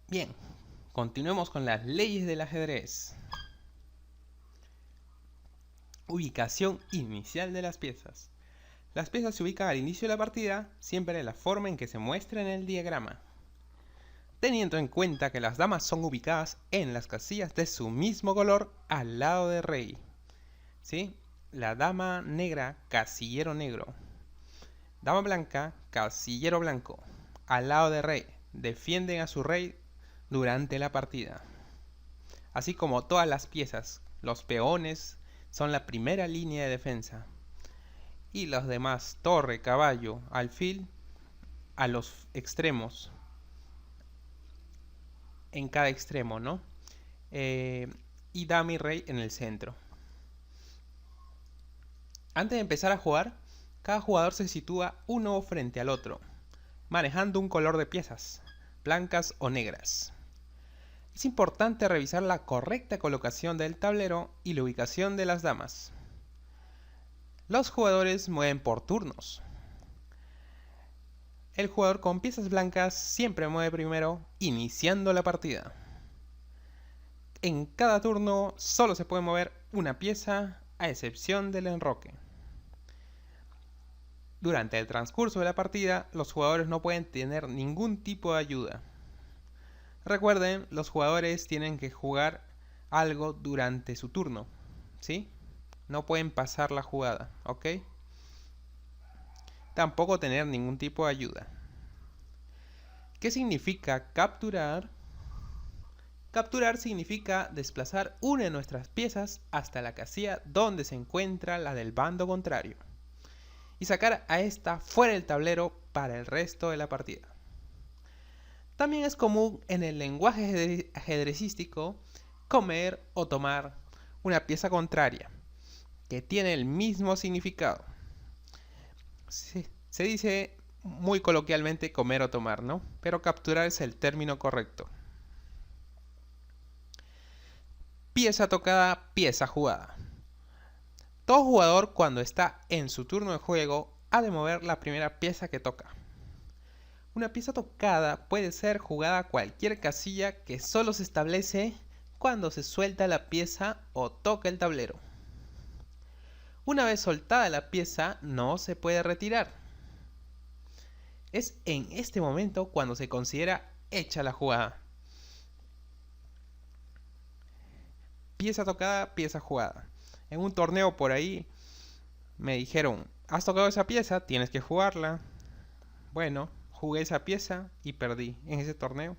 Bien, continuemos con las leyes del ajedrez. Ubicación inicial de las piezas. Las piezas se ubican al inicio de la partida, siempre de la forma en que se muestra en el diagrama, teniendo en cuenta que las damas son ubicadas en las casillas de su mismo color al lado del rey. ¿Sí? La dama negra, casillero negro. Dama blanca, casillero blanco, al lado del rey. Defienden a su rey durante la partida. Así como todas las piezas, los peones son la primera línea de defensa. Y los demás, torre, caballo, alfil, a los extremos. En cada extremo, ¿no? Y dama y rey en el centro. Antes de empezar a jugar, cada jugador se sitúa uno frente al otro, manejando un color de piezas, blancas o negras. Es importante revisar la correcta colocación del tablero y la ubicación de las damas. Los jugadores mueven por turnos. El jugador con piezas blancas siempre mueve primero, iniciando la partida. En cada turno solo se puede mover una pieza, a excepción del enroque. Durante el transcurso de la partida, los jugadores no pueden tener ningún tipo de ayuda. Recuerden, los jugadores tienen que jugar algo durante su turno, ¿sí? No pueden pasar la jugada, ¿ok? Tampoco tener ningún tipo de ayuda. ¿Qué significa capturar? Capturar significa desplazar una de nuestras piezas hasta la casilla donde se encuentra la del bando contrario y sacar a esta fuera del tablero para el resto de la partida. También es común en el lenguaje ajedrecístico comer o tomar una pieza contraria, que tiene el mismo significado. Se dice muy coloquialmente comer o tomar, ¿no? Pero capturar es el término correcto. Pieza tocada, pieza jugada. Todo jugador cuando está en su turno de juego ha de mover la primera pieza que toca. Una pieza tocada puede ser jugada a cualquier casilla que solo se establece cuando se suelta la pieza o toca el tablero. Una vez soltada la pieza no se puede retirar. Es en este momento cuando se considera hecha la jugada. Pieza tocada, pieza jugada. En un torneo por ahí me dijeron, ¿has tocado esa pieza? Tienes que jugarla. Bueno, jugué esa pieza y perdí en ese torneo.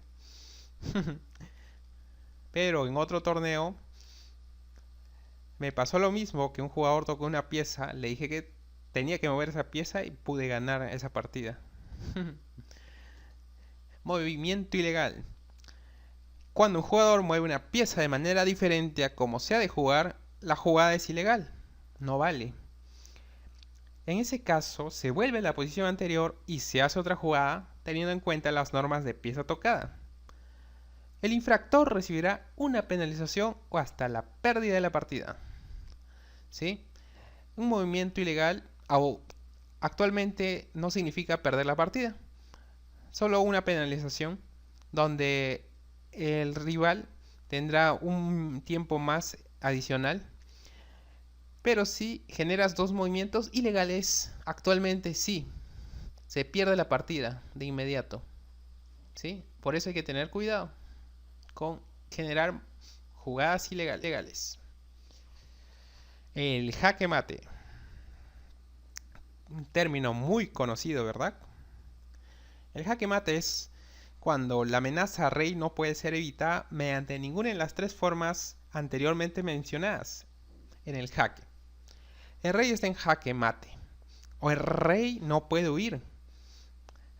Pero en otro torneo me pasó lo mismo, que un jugador tocó una pieza, le dije que tenía que mover esa pieza y pude ganar esa partida. Movimiento ilegal. Cuando un jugador mueve una pieza de manera diferente a como se ha de jugar, la jugada es ilegal, no vale. En ese caso, se vuelve a la posición anterior y se hace otra jugada teniendo en cuenta las normas de pieza tocada. El infractor recibirá una penalización o hasta la pérdida de la partida. ¿Sí? Un movimiento ilegal actualmente no significa perder la partida, solo una penalización donde el rival tendrá un tiempo más adicional. Pero si generas dos movimientos ilegales, actualmente sí, se pierde la partida de inmediato. ¿Sí? Por eso hay que tener cuidado con generar jugadas ilegales. El jaque mate. Un término muy conocido, ¿verdad? El jaque mate es cuando la amenaza a rey no puede ser evitada mediante ninguna de las tres formas anteriormente mencionadas en el jaque. El rey está en jaque mate, o el rey no puede huir.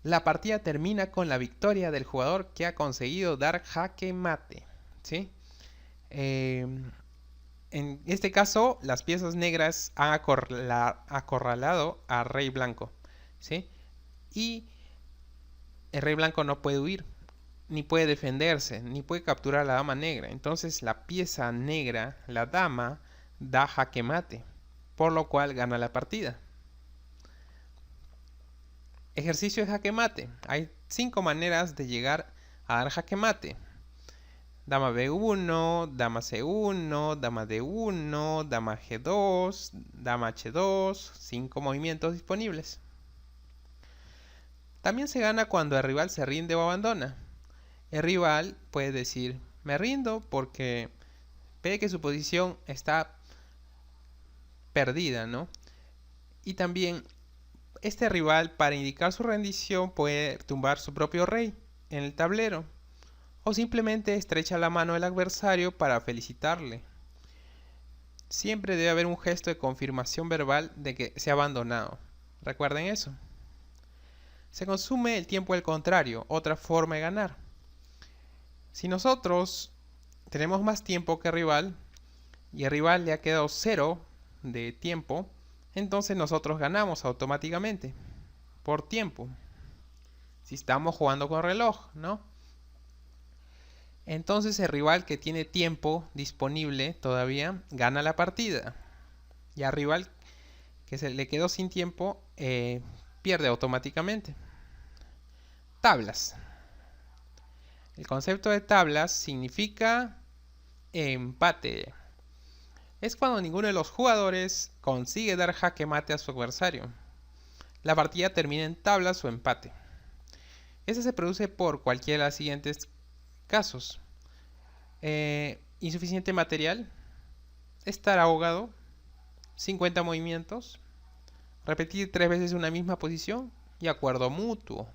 La partida termina con la victoria del jugador que ha conseguido dar jaque mate, ¿sí? En este caso, las piezas negras han acorralado a rey blanco, ¿sí? Y el rey blanco no puede huir, ni puede defenderse, ni puede capturar a la dama negra. Entonces la pieza negra, la dama, da jaque mate, por lo cual gana la partida. Ejercicio de jaque mate. Hay 5 maneras de llegar a dar jaque mate. Dama B1, dama C1, dama D1, dama G2, dama H2, 5 movimientos disponibles. También se gana cuando el rival se rinde o abandona. El rival puede decir, me rindo porque ve que su posición está perdida, ¿no? Y también este rival, para indicar su rendición, puede tumbar su propio rey en el tablero o simplemente estrecha la mano del adversario para felicitarle. Siempre debe haber un gesto de confirmación verbal de que se ha abandonado. Recuerden eso. Se consume el tiempo del contrario, otra forma de ganar. Si nosotros tenemos más tiempo que el rival y el rival le ha quedado 0 de tiempo, entonces nosotros ganamos automáticamente por tiempo. Si estamos jugando con reloj, ¿no? Entonces el rival que tiene tiempo disponible todavía gana la partida. Y al rival que se le quedó sin tiempo pierde automáticamente. Tablas. El concepto de tablas significa empate. Es cuando ninguno de los jugadores consigue dar jaque mate a su adversario. La partida termina en tablas o empate. Este se produce por cualquiera de los siguientes casos: insuficiente material, estar ahogado, 50 movimientos, repetir 3 veces una misma posición y acuerdo mutuo.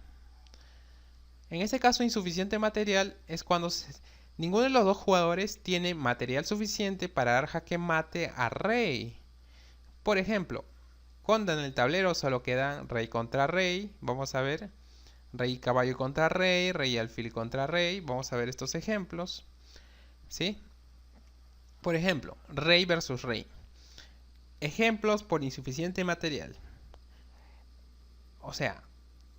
En este caso, insuficiente material es cuando ninguno de los dos jugadores tiene material suficiente para dar jaque mate a rey. Por ejemplo, cuando en el tablero solo quedan rey contra rey, vamos a ver, rey y caballo contra rey, rey y alfil contra rey, vamos a ver estos ejemplos, ¿sí? Por ejemplo, rey versus rey. Ejemplos por insuficiente material. O sea,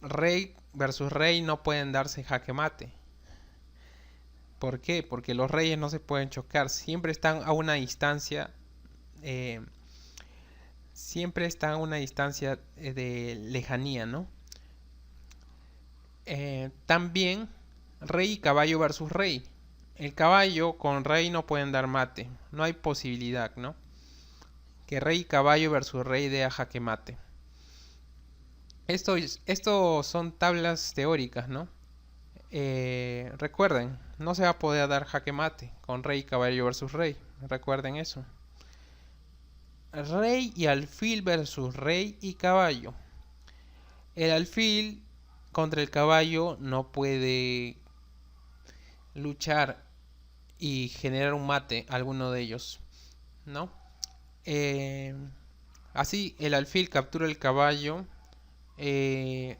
rey versus rey no pueden darse jaque mate. ¿Por qué? Porque los reyes no se pueden chocar, siempre están a una distancia, de lejanía, ¿no? También rey y caballo versus rey. El caballo con rey no pueden dar mate, no hay posibilidad, ¿no? Que rey y caballo versus rey dé jaque mate. Esto son tablas teóricas, ¿no? Recuerden, no se va a poder dar jaque mate con rey y caballo versus rey. Recuerden eso. Rey y alfil versus rey y caballo. El alfil contra el caballo no puede luchar y generar un mate alguno de ellos, ¿no? Así el alfil captura el caballo. El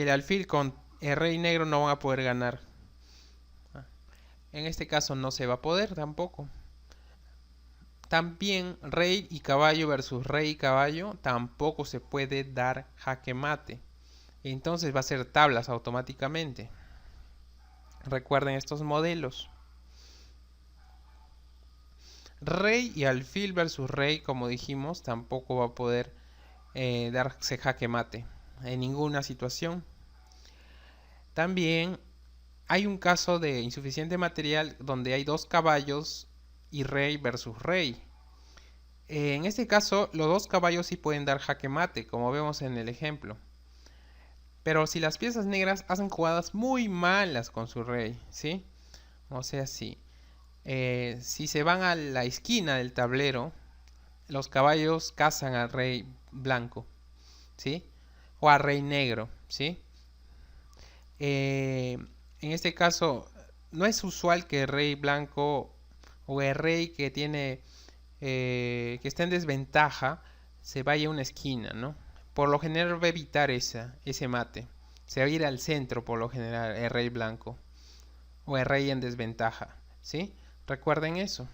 alfil con el rey negro no van a poder ganar. En este caso no se va a poder tampoco. También rey y caballo versus rey y caballo tampoco se puede dar jaque mate. Entonces va a ser tablas automáticamente. Recuerden estos modelos. Rey y alfil versus rey, como dijimos, tampoco va a poder darse jaque mate en ninguna situación. También hay un caso de insuficiente material donde hay dos caballos y rey versus rey. En este caso, los dos caballos sí pueden dar jaque mate, como vemos en el ejemplo. Pero si las piezas negras hacen jugadas muy malas con su rey, ¿sí? O sea, si se van a la esquina del tablero, los caballos cazan al rey blanco, ¿sí? O al rey negro, ¿sí? En este caso, no es usual que el rey blanco o el rey que tiene que está en desventaja se vaya a una esquina, ¿no? Por lo general va a evitar ese mate. Se va a ir al centro por lo general el rey blanco o el rey en desventaja, ¿sí? Recuerden eso.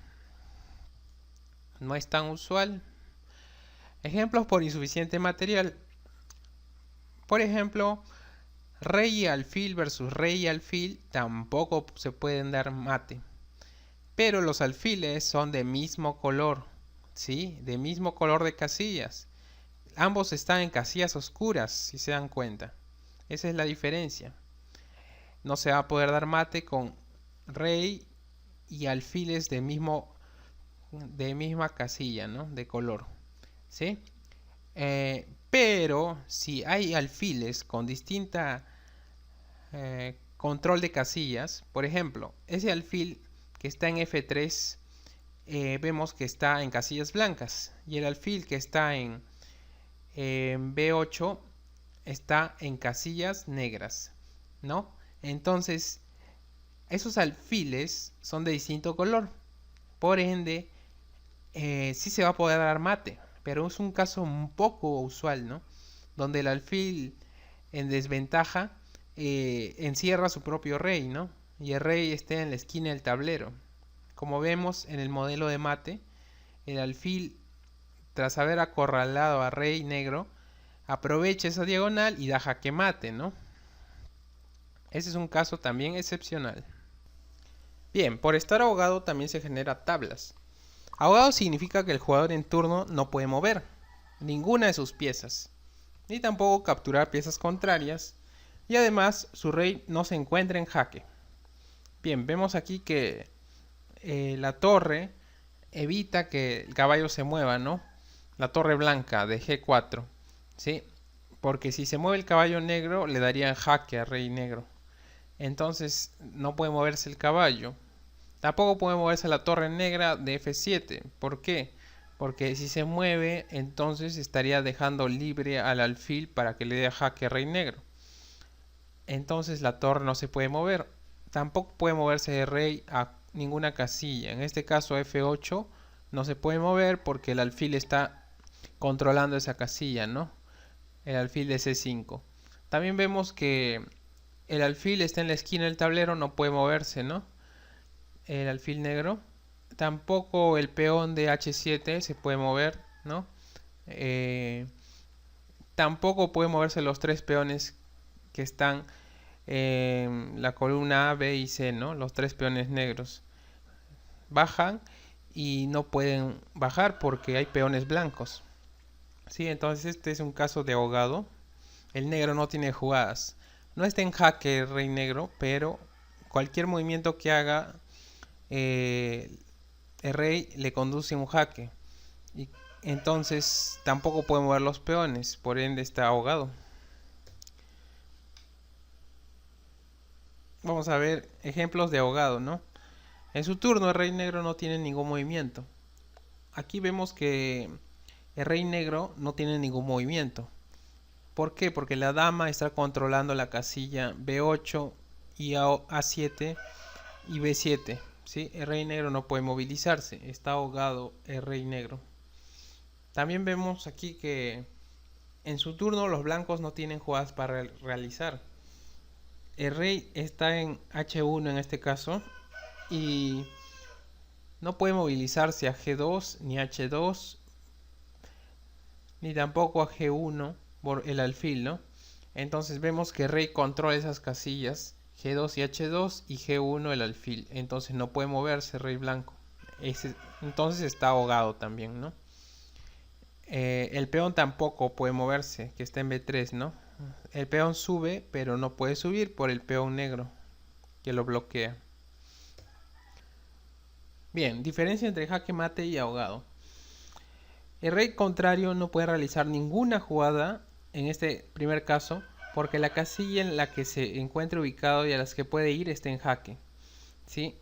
No es tan usual. Ejemplos por insuficiente material. Por ejemplo, rey y alfil versus rey y alfil tampoco se pueden dar mate. Pero los alfiles son de mismo color, ¿sí? De mismo color de casillas. Ambos están en casillas oscuras, si se dan cuenta. Esa es la diferencia. no se va a poder dar mate con rey y alfiles de misma casilla, ¿no? De color, ¿sí? Pero si hay alfiles con distinta control de casillas, por ejemplo, ese alfil que está en F3, vemos que está en casillas blancas, y el alfil que está en B8 está en casillas negras, ¿no? Entonces, esos alfiles son de distinto color, por ende, sí se va a poder dar mate, pero es un caso un poco usual, ¿no? Donde el alfil en desventaja encierra su propio rey, ¿no? Y el rey está en la esquina del tablero. Como vemos en el modelo de mate, el alfil, tras haber acorralado a rey negro, aprovecha esa diagonal y da jaque mate, ¿no? Ese es un caso también excepcional. Bien, por estar ahogado también se genera tablas. Ahogado significa que el jugador en turno no puede mover ninguna de sus piezas, ni tampoco capturar piezas contrarias, y además su rey no se encuentra en jaque. Bien, vemos aquí que la torre evita que el caballo se mueva, ¿no? La torre blanca de G4, ¿sí? Porque si se mueve el caballo negro le daría en jaque al rey negro. Entonces no puede moverse el caballo. Tampoco puede moverse la torre negra de F7. ¿Por qué? Porque si se mueve, entonces estaría dejando libre al alfil para que le dé jaque al rey negro. Entonces la torre no se puede mover. Tampoco puede moverse el rey a ninguna casilla. En este caso F8 no se puede mover porque el alfil está controlando esa casilla, ¿no? El alfil de C5. También vemos que el alfil está en la esquina del tablero, no puede moverse, ¿no? El alfil negro. Tampoco el peón de H7 se puede mover, ¿no? Tampoco puede moverse los tres peones que están en la columna A, B y C, ¿no? Los tres peones negros bajan y no pueden bajar porque hay peones blancos. Sí, entonces este es un caso de ahogado. El negro no tiene jugadas. No está en jaque el rey negro, pero cualquier movimiento que haga el rey le conduce a un jaque. Y entonces tampoco puede mover los peones, por ende está ahogado. Vamos a ver ejemplos de ahogado, ¿no? En su turno el rey negro no tiene ningún movimiento. Aquí vemos que el rey negro no tiene ningún movimiento. ¿Por qué? Porque la dama está controlando la casilla B8 y A7 y B7. ¿Sí? El rey negro no puede movilizarse, está ahogado el rey negro. También vemos aquí que en su turno los blancos no tienen jugadas para realizar. El rey está en H1 en este caso y no puede movilizarse a G2 ni H2 ni tampoco a G1 por el alfil, ¿no? Entonces vemos que el rey controla esas casillas G2 y H2 y G1 el alfil. Entonces no puede moverse el rey blanco. Entonces está ahogado también, ¿no? El peón tampoco puede moverse, que está en B3, ¿no? El peón sube, pero no puede subir por el peón negro, que lo bloquea. Bien, diferencia entre jaque mate y ahogado. El rey contrario no puede realizar ninguna jugada en este primer caso, porque la casilla en la que se encuentra ubicado y a las que puede ir está en jaque, ¿sí?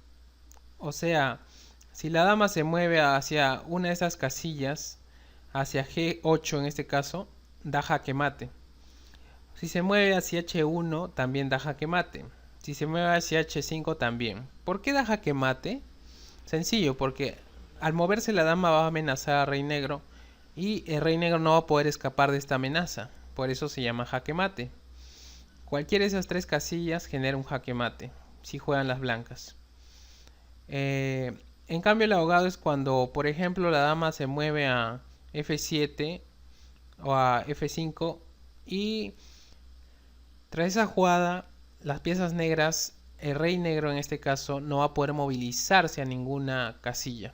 O sea, si la dama se mueve hacia una de esas casillas, hacia G8 en este caso, da jaque mate. Si se mueve hacia H1 también da jaque mate. Si se mueve hacia H5 también. ¿Por qué da jaque mate? Sencillo, porque al moverse la dama va a amenazar al rey negro y el rey negro no va a poder escapar de esta amenaza. Por eso se llama jaque mate. Cualquiera de esas tres casillas genera un jaque mate si juegan las blancas. En cambio el ahogado es cuando, por ejemplo, la dama se mueve a F7 o a F5 y tras esa jugada las piezas negras, el rey negro en este caso, no va a poder movilizarse a ninguna casilla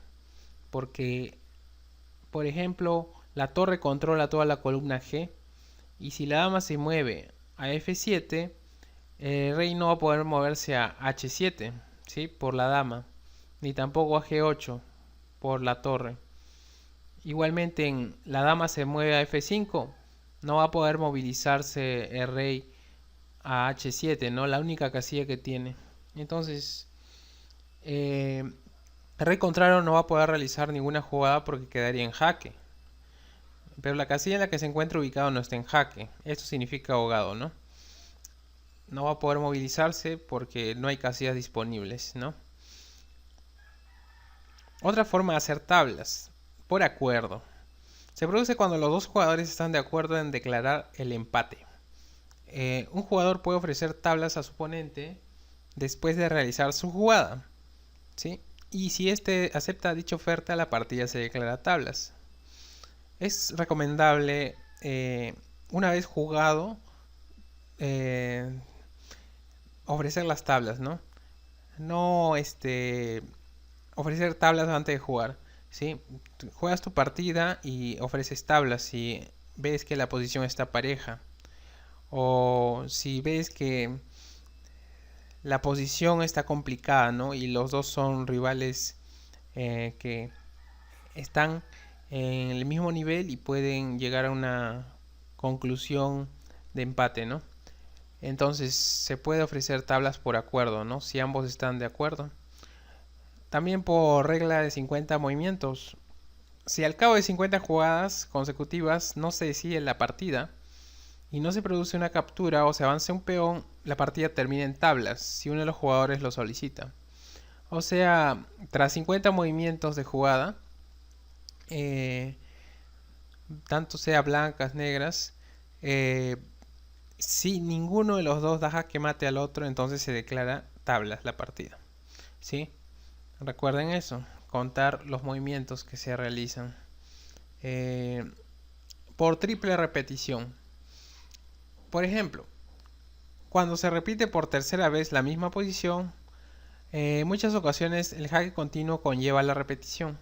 porque, por ejemplo, la torre controla toda la columna G y si la dama se mueve a F7, El rey no va a poder moverse a H7, ¿sí? Por la dama, ni tampoco a G8 por la torre. Igualmente en la dama se mueve a F5, no va a poder movilizarse el rey a H7, ¿no? La única casilla que tiene. Entonces, el rey contrario no va a poder realizar ninguna jugada porque quedaría en jaque. Pero la casilla en la que se encuentra ubicado no está en jaque. Esto significa ahogado, ¿no? No va a poder movilizarse porque no hay casillas disponibles, ¿no? Otra forma de hacer tablas, por acuerdo. Se produce cuando los dos jugadores están de acuerdo en declarar el empate. Un jugador puede ofrecer tablas a su oponente después de realizar su jugada, ¿sí? Y si éste acepta dicha oferta, la partida se declara tablas. Es recomendable, una vez jugado, eh, ofrecer las tablas, ¿no? No ofrecer tablas antes de jugar, ¿sí? Juegas tu partida y ofreces tablas si ves que la posición está pareja. O si ves que la posición está complicada, ¿no? Y los dos son rivales que están en el mismo nivel y pueden llegar a una conclusión de empate, ¿no? Entonces se puede ofrecer tablas por acuerdo, ¿no? Si ambos están de acuerdo. También por regla de 50 movimientos. Si al cabo de 50 jugadas consecutivas no se decide la partida y no se produce una captura o se avanza un peón, la partida termina en tablas si uno de los jugadores lo solicita. O sea, tras 50 movimientos de jugada, eh, tanto sea blancas, negras, eh, si ninguno de los dos da jaque mate al otro, entonces se declara tablas la partida. ¿Sí? Recuerden eso, contar los movimientos que se realizan. Por triple repetición. Por ejemplo, cuando se repite por tercera vez la misma posición, en muchas ocasiones el jaque continuo conlleva la repetición.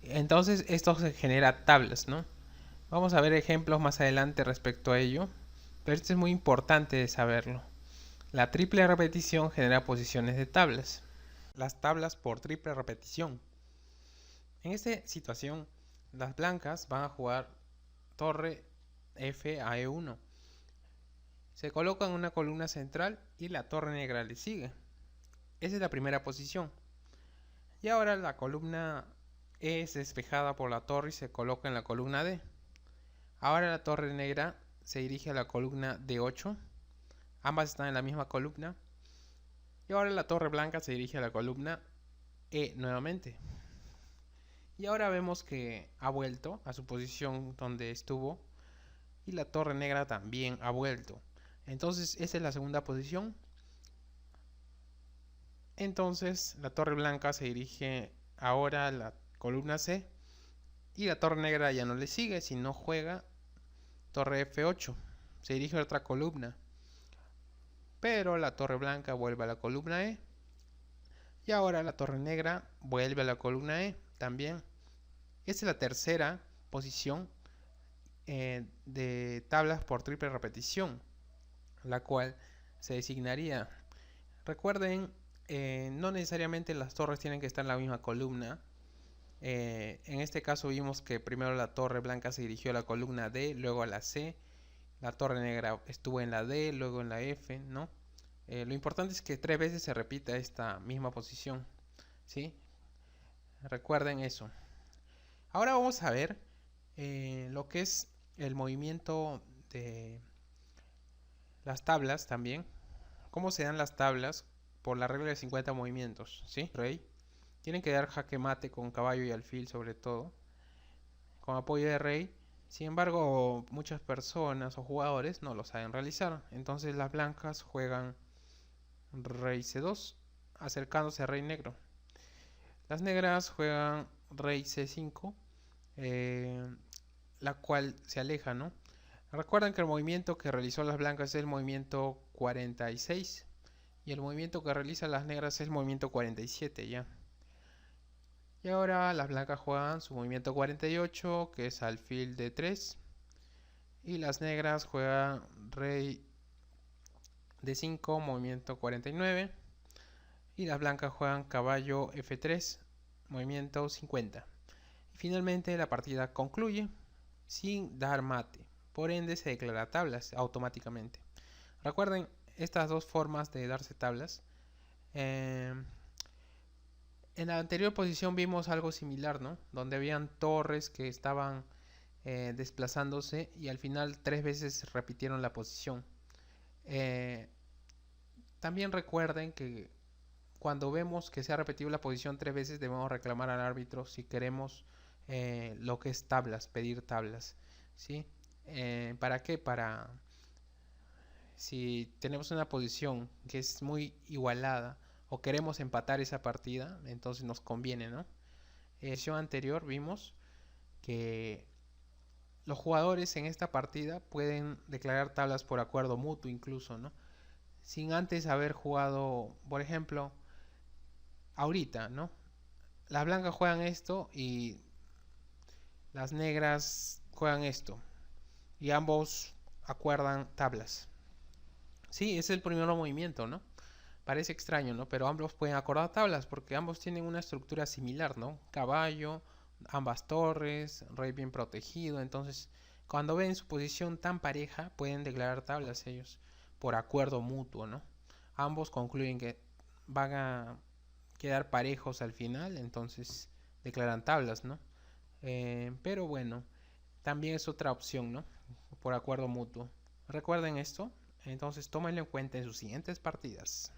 Entonces esto se genera tablas, ¿no? Vamos a ver ejemplos más adelante respecto a ello, pero esto es muy importante de saberlo. La triple repetición genera posiciones de tablas. Las tablas por triple repetición. En esta situación, las blancas van a jugar torre F a E1. Se coloca en una columna central y la torre negra le sigue. Esa es la primera posición. Y ahora la columna E es despejada por la torre y se coloca en la columna D. Ahora la torre negra se dirige a la columna D8. Ambas están en la misma columna. Y ahora la torre blanca se dirige a la columna E nuevamente. Y ahora vemos que ha vuelto a su posición donde estuvo. Y la torre negra también ha vuelto. Entonces esa es la segunda posición. Entonces la torre blanca se dirige ahora a la columna C. Y la torre negra ya no le sigue, sino juega torre F8. Se dirige a otra columna. Pero la torre blanca vuelve a la columna E. Y ahora la torre negra vuelve a la columna E también. Esta es la tercera posición de tablas por triple repetición, la cual se designaría. Recuerden, no necesariamente las torres tienen que estar en la misma columna. En este caso vimos que primero la torre blanca se dirigió a la columna D, luego a la C. La torre negra estuvo en la D, luego en la F, ¿no? Lo importante es que 3 veces se repita esta misma posición, ¿sí? Recuerden eso. Ahora vamos a ver lo que es el movimiento de las tablas también. Cómo se dan las tablas por la regla de 50 movimientos, ¿sí? Rey. Tienen que dar jaque mate con caballo y alfil sobre todo, con apoyo de rey. Sin embargo, muchas personas o jugadores no lo saben realizar. Entonces las blancas juegan rey C2, acercándose a rey negro. Las negras juegan rey C5, la cual se aleja, ¿no? Recuerden que el movimiento que realizó las blancas es el movimiento 46 y el movimiento que realizan las negras es el movimiento 47 ya. Y ahora las blancas juegan su movimiento 48, que es alfil D3, y las negras juegan rey D5, movimiento 49. Y las blancas juegan caballo F3, movimiento 50. Y finalmente la partida concluye sin dar mate. Por ende se declara tablas automáticamente. Recuerden estas dos formas de darse tablas. En la anterior posición vimos algo similar, ¿no? Donde habían torres que estaban desplazándose y al final 3 veces repitieron la posición. También recuerden que cuando vemos que se ha repetido la posición 3 veces debemos reclamar al árbitro si queremos lo que es tablas, pedir tablas, ¿sí? ¿Para qué? Para si tenemos una posición que es muy igualada o queremos empatar esa partida, entonces nos conviene, ¿no? En la sesión anterior vimos que los jugadores en esta partida pueden declarar tablas por acuerdo mutuo incluso, ¿no? Sin antes haber jugado, por ejemplo, ahorita, ¿no? Las blancas juegan esto y las negras juegan esto. Y ambos acuerdan tablas. Sí, es el primer movimiento, ¿no? Parece extraño, ¿no? Pero ambos pueden acordar tablas porque ambos tienen una estructura similar, ¿no? Caballo, ambas torres, rey bien protegido. Entonces, cuando ven su posición tan pareja, pueden declarar tablas ellos por acuerdo mutuo, ¿no? Ambos concluyen que van a quedar parejos al final, entonces declaran tablas, ¿no? Pero bueno, también es otra opción, ¿no? Por acuerdo mutuo. Recuerden esto, entonces tómenlo en cuenta en sus siguientes partidas.